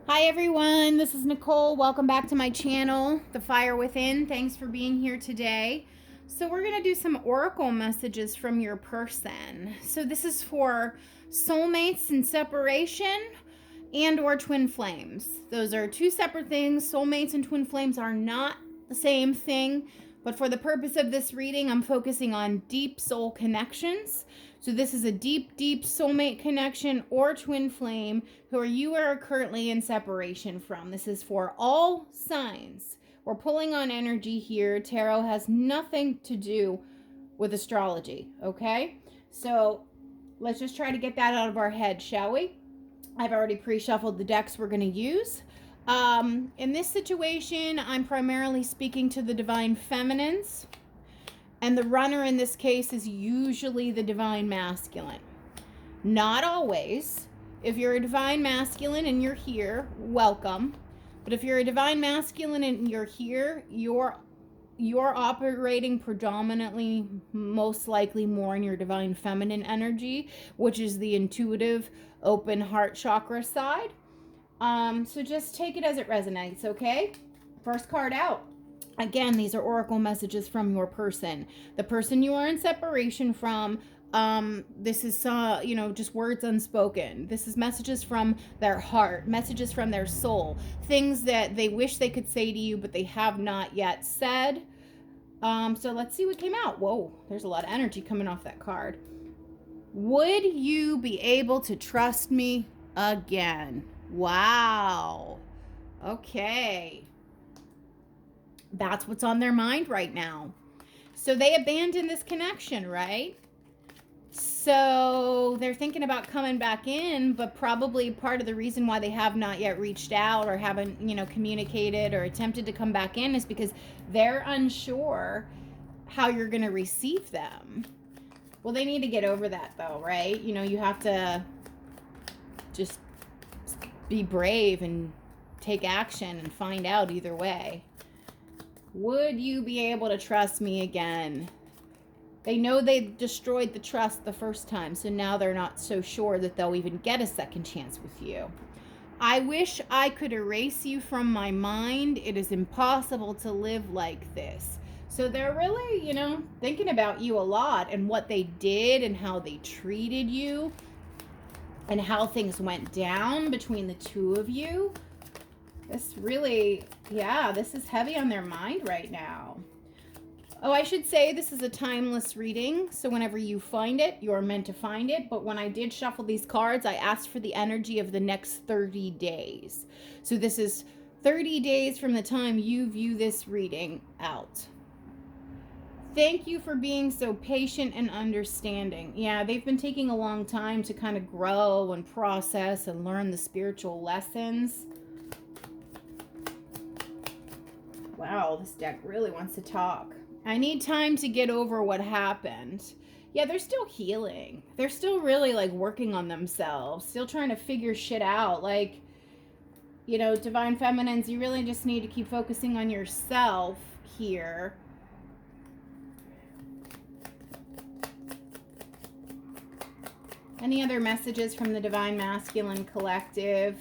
Hi everyone, this is Nicole. Welcome back to my channel, The Fire Within. Thanks for being here today. So we're going to do some oracle messages from your person. So this is for soulmates in separation and or twin flames. Those are two separate things. Soulmates and twin flames are not the same thing, but for the purpose of this reading, I'm focusing on deep soul connections. So this is a deep, deep soulmate connection or twin flame who you are currently in separation from. This is for all signs. We're pulling on energy here. Tarot has nothing to do with astrology, okay? So let's just try to get that out of our head, shall we? I've already pre-shuffled the decks we're going to use. In this situation, I'm primarily speaking to the divine feminines. And the runner in this case is usually the divine masculine. Not always. If you're a divine masculine and you're here, welcome. But if you're a divine masculine and you're here, you're operating predominantly, most likely more in your divine feminine energy, which is the intuitive, open heart chakra side. So just take it as it resonates, okay? First card out. Again, these are oracle messages from your person. The person you are in separation from, this is, just words unspoken. This is messages from their heart, messages from their soul, things that they wish they could say to you, but they have not yet said. So let's see what came out. Whoa, there's a lot of energy coming off that card. Would you be able to trust me again? Wow. Okay. That's what's on their mind right now. So they abandoned this connection, right? So they're thinking about coming back in, but probably part of the reason why they have not yet reached out or haven't, communicated or attempted to come back in is because they're unsure how you're going to receive them. Well, they need to get over that though, right? You have to just be brave and take action and find out either way. Would you be able to trust me again? They know they destroyed the trust the first time, so now they're not so sure that they'll even get a second chance with you. I wish I could erase you from my mind. It is impossible to live like this. So they're really, thinking about you a lot and what they did and how they treated you and how things went down between the two of you. This really, this is heavy on their mind right now. Oh, I should say this is a timeless reading. So whenever you find it, you're meant to find it. But when I did shuffle these cards, I asked for the energy of the next 30 days. So this is 30 days from the time you view this reading out. Thank you for being so patient and understanding. Yeah, they've been taking a long time to kind of grow and process and learn the spiritual lessons. Wow, this deck really wants to talk. I need time to get over what happened. Yeah, they're still healing. They're still really working on themselves, still trying to figure shit out. Divine feminines, you really just need to keep focusing on yourself here. Any other messages from the divine masculine collective?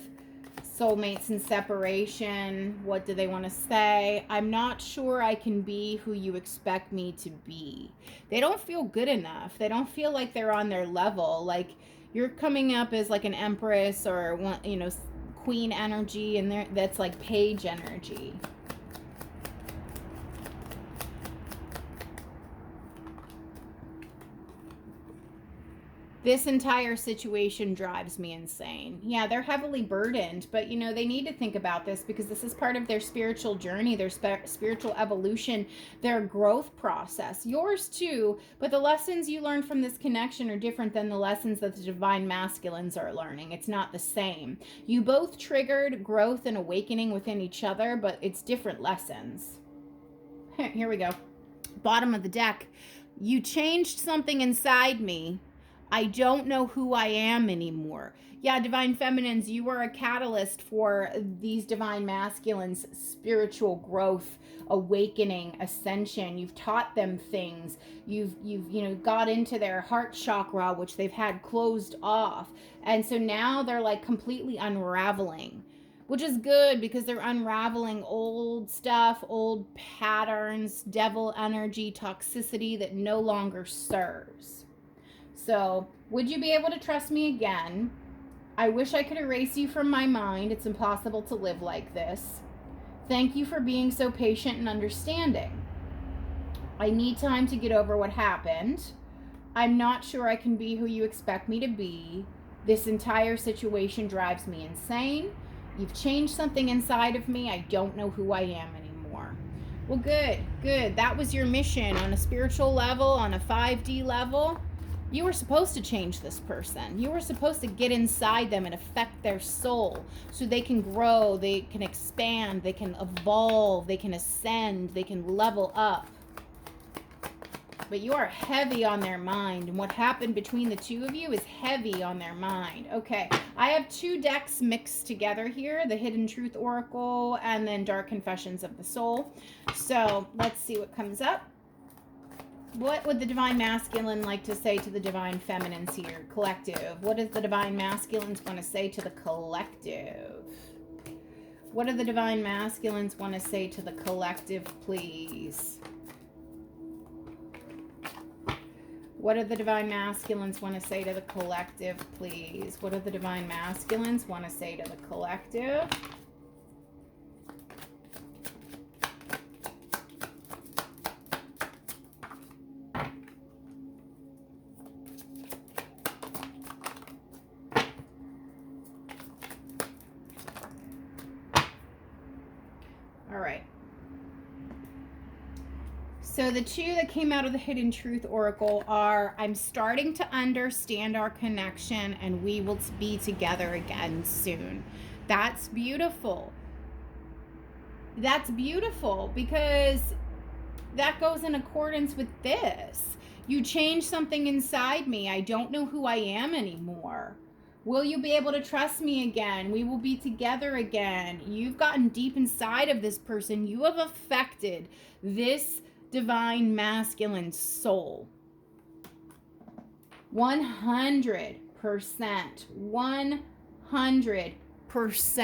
Soulmates in separation, what do they want to say? I'm not sure I can be who you expect me to be. They don't feel good enough. They don't feel like they're on their level. Like you're coming up as an empress or queen energy, and that's page energy. This entire situation drives me insane. Yeah, they're heavily burdened, but they need to think about this because this is part of their spiritual journey, their spiritual evolution, their growth process. Yours too, but the lessons you learn from this connection are different than the lessons that the divine masculines are learning. It's not the same. You both triggered growth and awakening within each other, but it's different lessons. Here we go. Bottom of the deck. You changed something inside me. I don't know who I am anymore. Yeah, divine feminines, you are a catalyst for these divine masculines' spiritual growth, awakening, ascension. You've taught them things. You've got into their heart chakra, which they've had closed off. And so now they're completely unraveling, which is good because they're unraveling old stuff, old patterns, devil energy, toxicity that no longer serves. So, would you be able to trust me again? I wish I could erase you from my mind. It's impossible to live like this. Thank you for being so patient and understanding. I need time to get over what happened. I'm not sure I can be who you expect me to be. This entire situation drives me insane. You've changed something inside of me. I don't know who I am anymore. Well, good, good. That was your mission on a spiritual level, on a 5D level. You were supposed to change this person. You were supposed to get inside them and affect their soul so they can grow, they can expand, they can evolve, they can ascend, they can level up. But you are heavy on their mind, and what happened between the two of you is heavy on their mind. Okay, I have 2 decks mixed together here, the Hidden Truth Oracle and then Dark Confessions of the Soul. So let's see what comes up. What would the Divine Masculine like to say to the Divine Feminines here? Collective. What does the Divine Masculines want to say to the collective? What do the Divine Masculines want to say to the collective, please? What do the Divine Masculines want to say to the collective, please? What do the Divine Masculines want to say to the collective? All right. So the 2 that came out of the Hidden Truth Oracle are, I'm starting to understand our connection and we will be together again soon. That's beautiful. That's beautiful because that goes in accordance with this. You changed something inside me. I don't know who I am anymore. Will you be able to trust me again? We will be together again. You've gotten deep inside of this person. You have affected this Divine Masculine soul. 100%. 100%.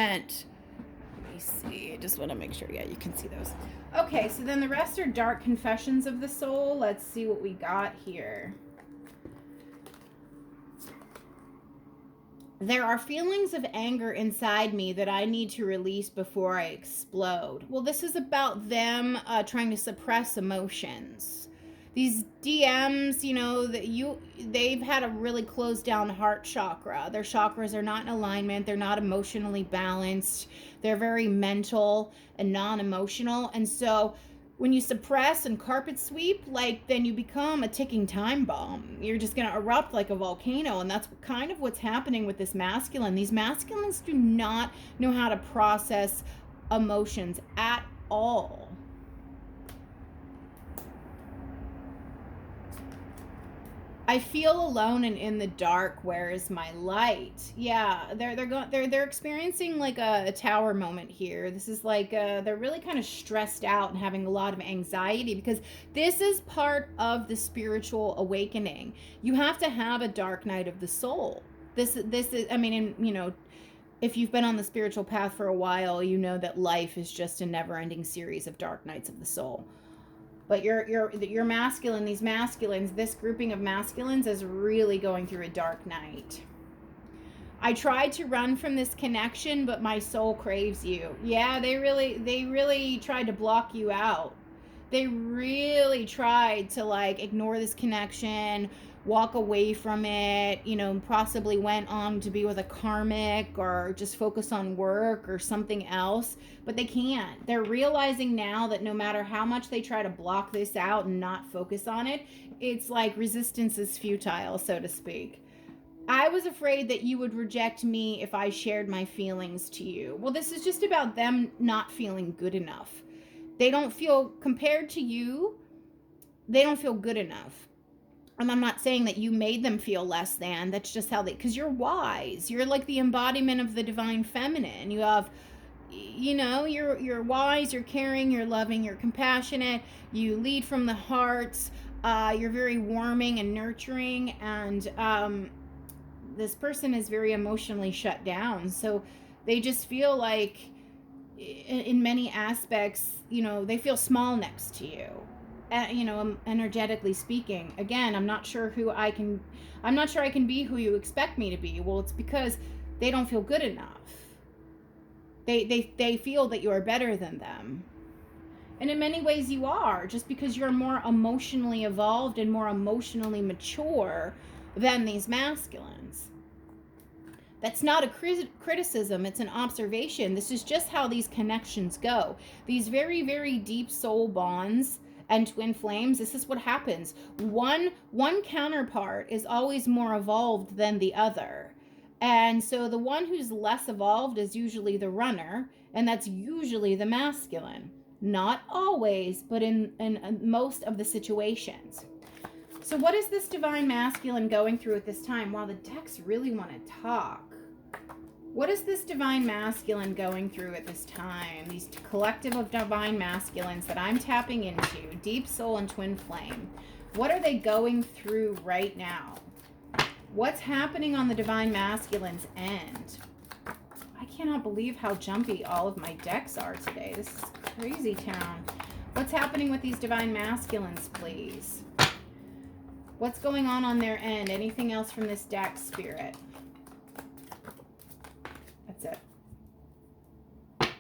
Let me see. I just want to make sure. Yeah, you can see those. Okay, so then the rest are Dark Confessions of the Soul. Let's see what we got here. There are feelings of anger inside me that I need to release before I explode. Well, this is about them trying to suppress emotions. These DMs, you know, they've had a really closed down heart chakra. Their chakras are not in alignment. They're not emotionally balanced. They're very mental and non-emotional. And so when you suppress and carpet sweep, then you become a ticking time bomb. You're just going to erupt like a volcano. And that's kind of what's happening with this masculine. These masculines do not know how to process emotions at all. I feel alone and in the dark. Where is my light? Yeah, they're experiencing like a tower moment here. This is like they're really kind of stressed out and having a lot of anxiety because this is part of the spiritual awakening. You have to have a dark night of the soul. This is, I mean, and you know, if you've been on the spiritual path for a while, you know that life is just a never-ending series of dark nights of the soul. But your masculine, these masculines, this grouping of masculines is really going through a dark night. I tried to run from this connection, but my soul craves you. Yeah, they really tried to block you out. They really tried to like ignore this connection, walk away from it, you know, possibly went on to be with a karmic or just focus on work or something else, but they can't. They're realizing now that no matter how much they try to block this out and not focus on it, it's like resistance is futile, so to speak. I was afraid that you would reject me if I shared my feelings to you. Well, this is just about them not feeling good enough. They don't feel, compared to you, they don't feel good enough. And I'm not saying that you made them feel less than. That's just how they, because you're wise. You're like the embodiment of the divine feminine. You have, you know, you're wise, you're caring, you're loving, you're compassionate. You lead from the heart. You're very warming and nurturing. And this person is very emotionally shut down. So They just feel like, in many aspects, you know, they feel small next to you. You know, energetically speaking. Again, I'm not sure I can be who you expect me to be. Well, it's because they don't feel good enough. They feel that you are better than them. And in many ways you are, just because you're more emotionally evolved and more emotionally mature than these masculines. That's not a criticism, it's an observation. This is just how these connections go. These very, very deep soul bonds and twin flames, this is what happens. One counterpart is always more evolved than the other. And so the one who's less evolved is usually the runner, and that's usually the masculine. Not always, but in most of the situations. So what is this divine masculine going through at this time? Wow, the decks really want to talk. What is this divine masculine going through at this time? These collective of divine masculines that I'm tapping into, deep soul and twin flame. What are they going through right now? What's happening on the divine masculine's end? I cannot believe how jumpy all of my decks are today. This is crazy town. What's happening with these divine masculines, please? What's going on their end? Anything else from this deck, Spirit? That's it.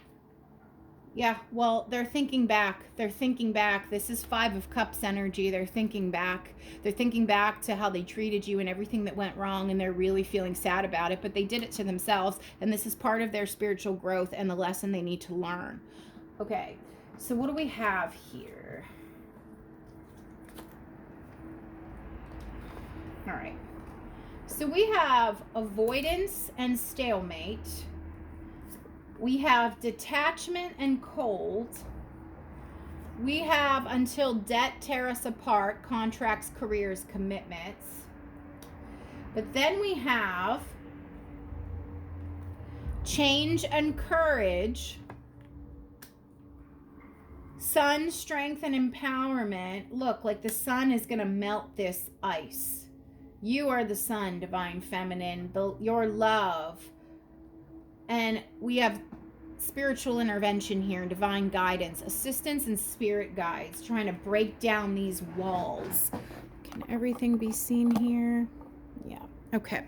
Yeah, well, they're thinking back. They're thinking back. This is 5 of Cups energy. They're thinking back. They're thinking back to how they treated you and everything that went wrong, and they're really feeling sad about it, but they did it to themselves, and this is part of their spiritual growth and the lesson they need to learn. Okay, so what do we have here? All right. So we have avoidance and stalemate. We have detachment and cold. We have until debt tear us apart, contracts, careers, commitments. But then we have change and courage. Sun, strength, and empowerment. Look, like the sun is going to melt this ice. You are the sun, divine feminine, your love. And we have spiritual intervention here, divine guidance, assistance, and spirit guides trying to break down these walls. Can everything be seen here? Yeah. Okay.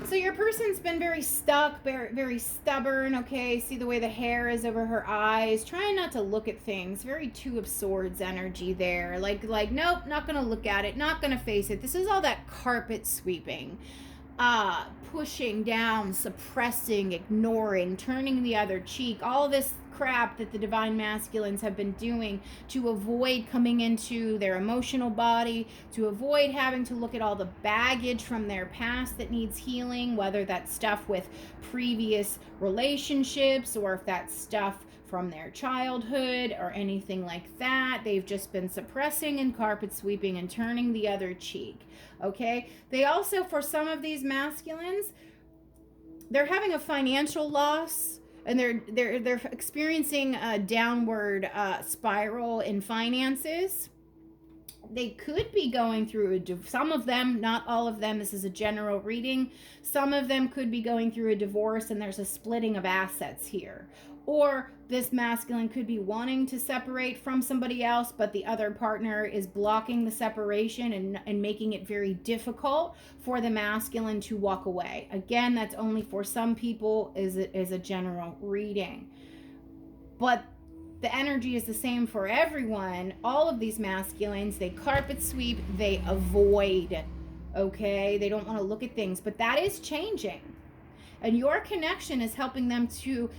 So your person's been very stuck, very, very stubborn, okay? See the way the hair is over her eyes, trying not to look at things. Very 2 of Swords energy there. Like nope, not going to look at it, not going to face it. This is all that carpet sweeping. Pushing down, suppressing, ignoring, turning the other cheek, all this crap that the divine masculines have been doing to avoid coming into their emotional body, to avoid having to look at all the baggage from their past that needs healing, whether that's stuff with previous relationships or if that's stuff from their childhood or anything like that. They've just been suppressing and carpet sweeping and turning the other cheek. Okay? They also, for some of these masculines, they're having a financial loss and they're experiencing a downward spiral in finances. They could be going through some of them, not all of them, this is a general reading. Some of them could be going through a divorce and there's a splitting of assets here. Or this masculine could be wanting to separate from somebody else, but the other partner is blocking the separation and making it very difficult for the masculine to walk away. Again, that's only for some people, is a general reading. But the energy is the same for everyone. All of these masculines, they carpet sweep, they avoid, okay? They don't want to look at things, but that is changing. And your connection is helping them to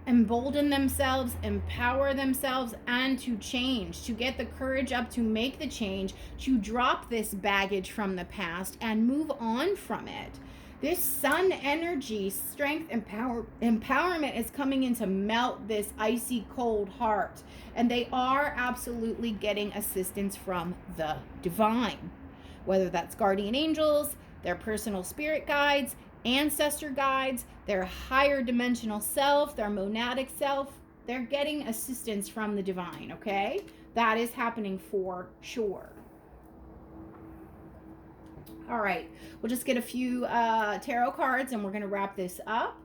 embolden themselves, empower themselves, and to change, to get the courage up to make the change, to drop this baggage from the past and move on from it. This sun energy, strength, empowerment is coming in to melt this icy cold heart. And they are absolutely getting assistance from the divine, whether that's guardian angels, their personal spirit guides, ancestor guides, their higher dimensional self, their monadic self. They're getting assistance from the divine, okay? That is happening for sure. All right, we'll just get a few tarot cards and we're going to wrap this up.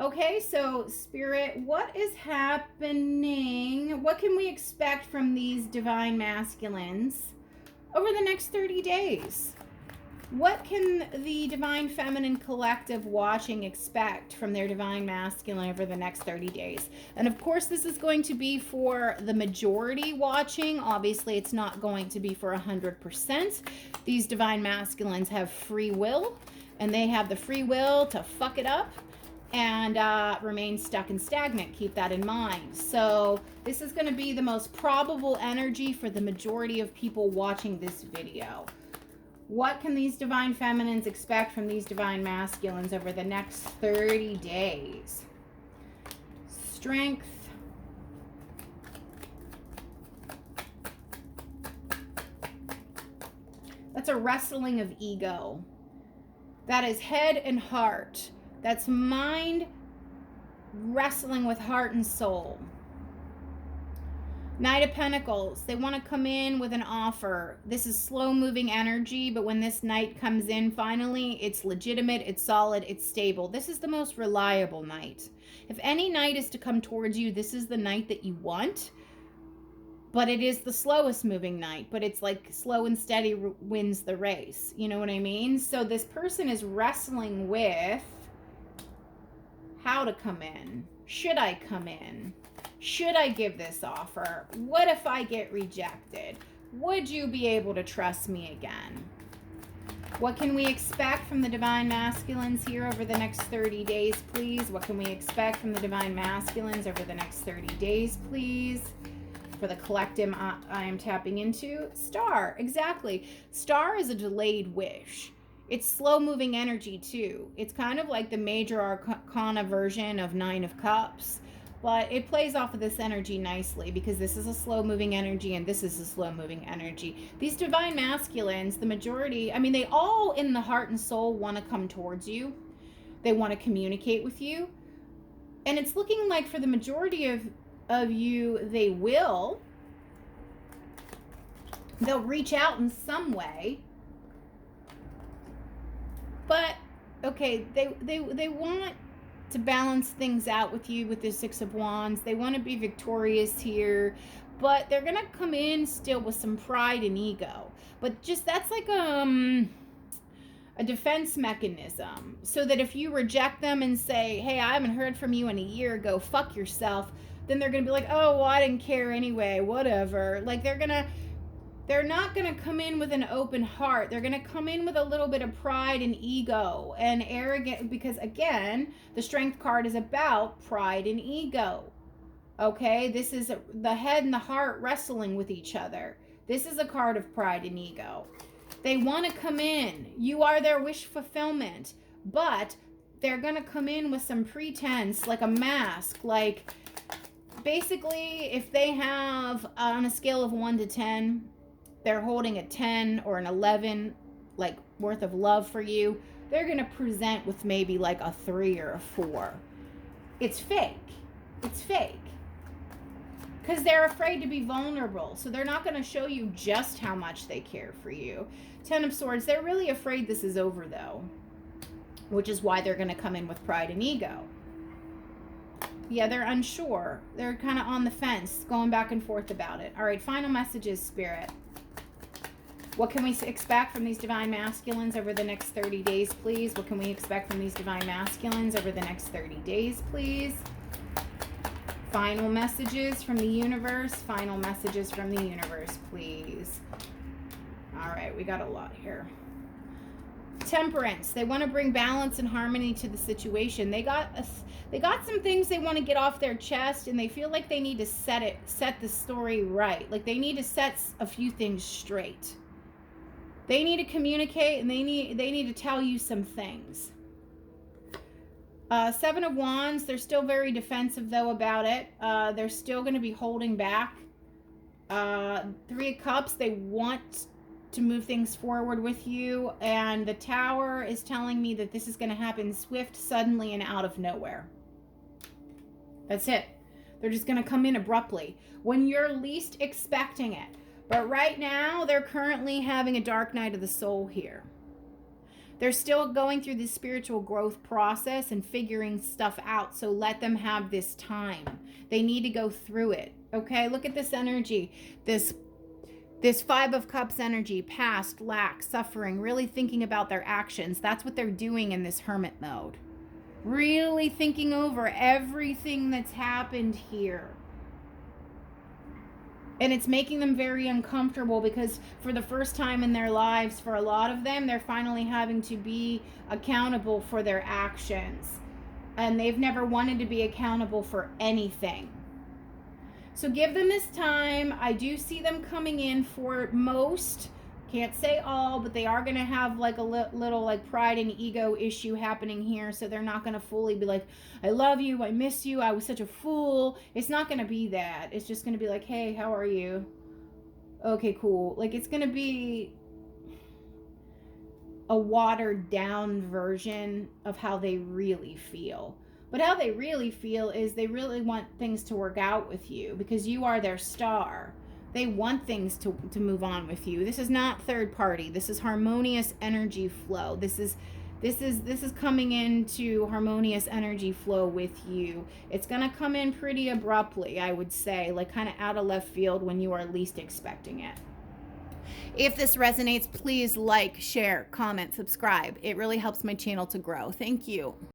Okay, so Spirit, what is happening? What can we expect from these divine masculines over the next 30 days? What can the Divine Feminine Collective watching expect from their Divine Masculine over the next 30 days? And of course, this is going to be for the majority watching. Obviously, it's not going to be for 100%. These Divine Masculines have free will, and they have the free will to fuck it up and remain stuck and stagnant. Keep that in mind. So this is going to be the most probable energy for the majority of people watching this video. What can these Divine Feminines expect from these Divine Masculines over the next 30 days? Strength. That's a wrestling of ego. That is head and heart. That's mind wrestling with heart and soul. Knight of Pentacles, they want to come in with an offer. This is slow moving energy, but when this knight comes in finally, it's legitimate, it's solid, it's stable. This is the most reliable knight. If any knight is to come towards you, this is the knight that you want, but it is the slowest moving knight, but it's like slow and steady wins the race. You know what I mean? So this person is wrestling with how to come in. Should I come in? Should I give this offer? What if I get rejected? Would you be able to trust me again? What can we expect from the Divine Masculines here over the next 30 days, please? What can we expect from the Divine Masculines over the next 30 days, please? For the collective I am tapping into. Star, exactly. Star is a delayed wish. It's slow-moving energy, too. It's kind of like the major arcana version of Nine of Cups. But it plays off of this energy nicely because this is a slow-moving energy and this is a slow-moving energy. These Divine Masculines, the majority, I mean, they all in the heart and soul want to come towards you. They want to communicate with you. And it's looking like for the majority of you, they will. They'll reach out in some way. But, okay, they want to balance things out with you with the Six of Wands. They want to be victorious here, but they're gonna come in still with some pride and ego. But just that's like a defense mechanism, so that if you reject them and say, hey, I haven't heard from you in a year, go fuck yourself, then they're gonna be like, oh, well, I didn't care anyway, whatever. Like they're not going to come in with an open heart. They're going to come in with a little bit of pride and ego and arrogant, because again, the Strength card is about pride and ego. Okay, this is the head and the heart wrestling with each other. This is a card of pride and ego. They want to come in. You are their wish fulfillment, but they're going to come in with some pretense, like a mask, like basically if they have on a scale of 1 to 10, they're holding a 10 or an 11, like, worth of love for you, they're going to present with maybe like a 3 or a 4. It's fake. It's fake. Because they're afraid to be vulnerable. So they're not going to show you just how much they care for you. 10 of Swords, they're really afraid this is over, though. Which is why they're going to come in with pride and ego. Yeah, they're unsure. They're kind of on the fence, going back and forth about it. All right, final messages, Spirit. What can we expect from these Divine Masculines over the next 30 days, please? What can we expect from these Divine Masculines over the next 30 days, please? Final messages from the universe. Final messages from the universe, please. All right, we got a lot here. Temperance. They want to bring balance and harmony to the situation. They got some things they want to get off their chest, and they feel like they need to set the story right. Like they need to set a few things straight. They need to communicate, and they need to tell you some things. 7 of Wands, they're still very defensive, though, about it. They're still going to be holding back. 3 of Cups, they want to move things forward with you. And the Tower is telling me that this is going to happen swift, suddenly, and out of nowhere. That's it. They're just going to come in abruptly when you're least expecting it. But right now, they're currently having a dark night of the soul here. They're still going through this spiritual growth process and figuring stuff out. So let them have this time. They need to go through it. Okay, look at this energy. This Five of Cups energy, past, lack, suffering, really thinking about their actions. That's what they're doing in this hermit mode. Really thinking over everything that's happened here. And it's making them very uncomfortable because for the first time in their lives, for a lot of them, they're finally having to be accountable for their actions. And they've never wanted to be accountable for anything. So give them this time. I do see them coming in for most. Can't say all, but they are going to have like a little like pride and ego issue happening here. So they're not going to fully be like, I love you, I miss you, I was such a fool. It's not going to be that. It's just going to be like, hey, how are you? Okay, cool. Like it's going to be a watered down version of how they really feel. But how they really feel is they really want things to work out with you because you are their star. They want things to move on with you. This is not third party. This is harmonious energy flow. This is coming into harmonious energy flow with you. It's going to come in pretty abruptly, I would say, like kind of out of left field when you are least expecting it. If this resonates, please like, share, comment, subscribe. It really helps my channel to grow. Thank you.